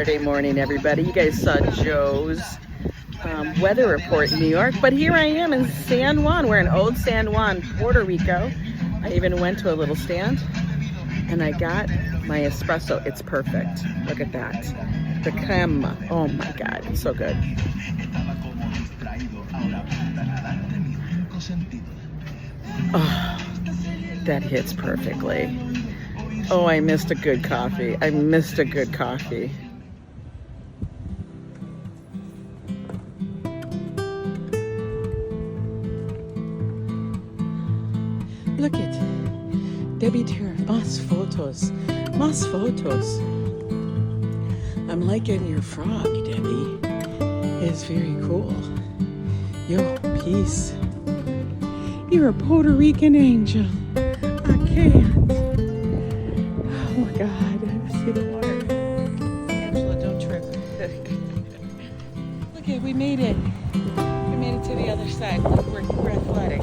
Saturday morning, everybody. You guys saw Joe's weather report in New York, but here I am in San Juan. We're in Old San Juan, Puerto Rico. I even went to a little stand and I got my espresso. It's perfect. Look at that. The crema. Oh my God, it's so good. Oh, that hits perfectly. Oh, I missed a good coffee. I missed a good coffee. Look it. Debbie Turner. Más fotos. Más fotos. I'm liking your frog, Debbie. It's very cool. Yo, peace. You're a Puerto Rican angel. I can't. Oh my God. See the water. Angela, don't trip. Look at, we made it. We made it to the other side. We're athletic.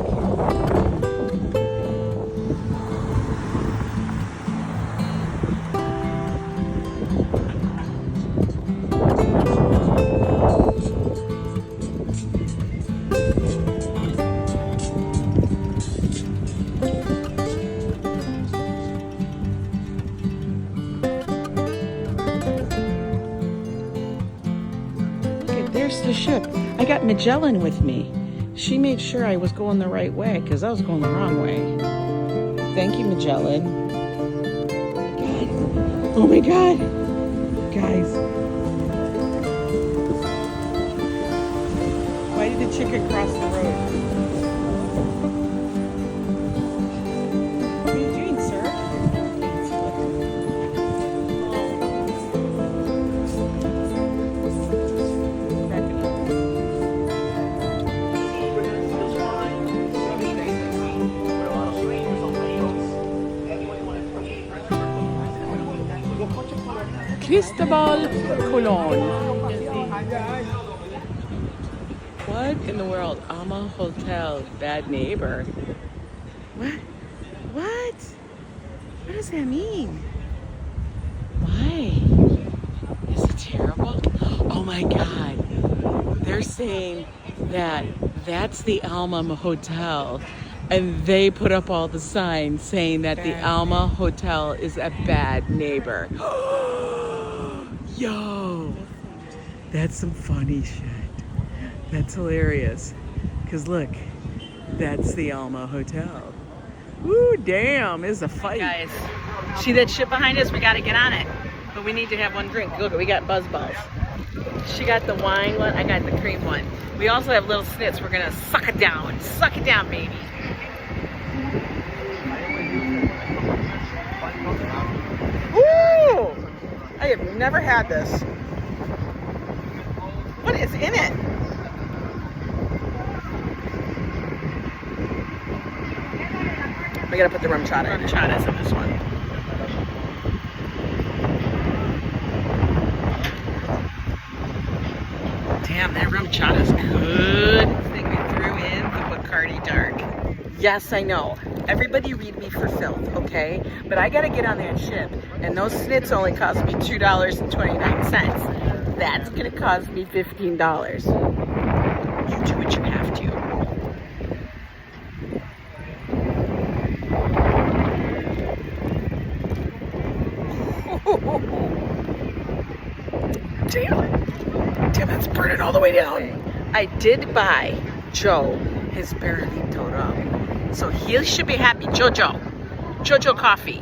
There's the ship. I got Magellan with me. She made sure I was going the right way because I was going the wrong way. Thank you, Magellan. Oh my God. Guys. Why did the chicken cross the road? What are you doing, sir? Cristobal Colon. What in the world? Alma Hotel, bad neighbor. What? What? What does that mean? Why? Is it terrible? Oh my God. They're saying that that's the Alma Hotel. And they put up all the signs saying that the Alma Hotel is a bad neighbor. Yo, that's some funny shit. That's hilarious. Because look, that's the Alma Hotel. Ooh, damn, it's a fight. Guys, see that shit behind us? We got to get on it. But we need to have one drink. Look, we got buzz balls. She got the wine one, I got the cream one. We also have little snits. We're going to suck it down. Suck it down, baby. Ooh! I have never had this. What is in it? We gotta put the rum chata in. Chata's in this one. Damn, that rum chata's good. I think we threw in the Bacardi Dark. Yes, I know. Everybody read me for filth, okay? But I gotta get on that ship, and those snits only cost me $2.29. That's gonna cost me $15. You do what you have to. Damn, that's burning all the way down. I did buy Joe his Berlito rum. So he should be happy. Jojo coffee.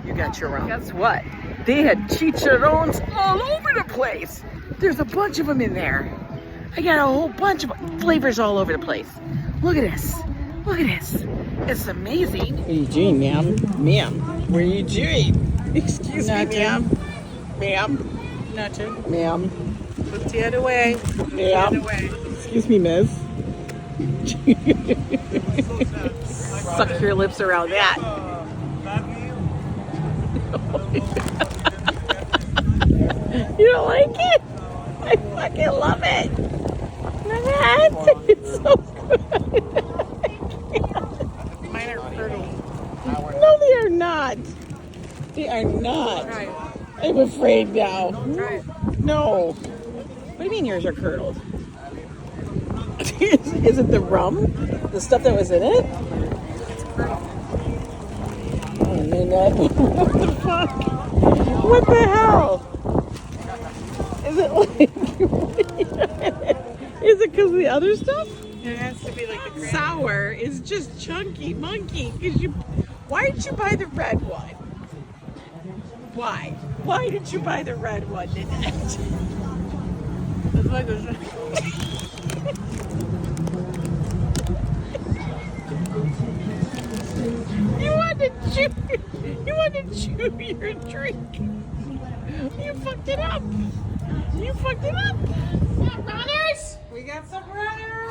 You got your rum. Guess what? They had chicharrones all over the place. There's a bunch of them in there. I got a whole bunch of flavors all over the place. Look at this. Look at this. It's amazing. What are you doing, ma'am? Ma'am, what are you doing? Excuse me, ma'am. Ma'am. Nothing. Ma'am. Put the other way. Ma'am. Excuse me, miss. Suck your lips around that. You don't like it? I fucking love it. Look at that. It's so good. Mine are fertile. No, they are not. They are not. Right. I'm afraid now. Try it. No. What do you mean yours are curdled? Is it the rum? The stuff that was in it? It's curdled. Oh, Nanette. What the fuck? What the hell? Is it like... Is it because of the other stuff? It has to be like the cranberry. Sour is just chunky monkey. Why did you buy the red one? Why? Why did you buy the red one, Nanette? It's like a... You want to chew your drink. You fucked it up. You fucked it up. We got some runners!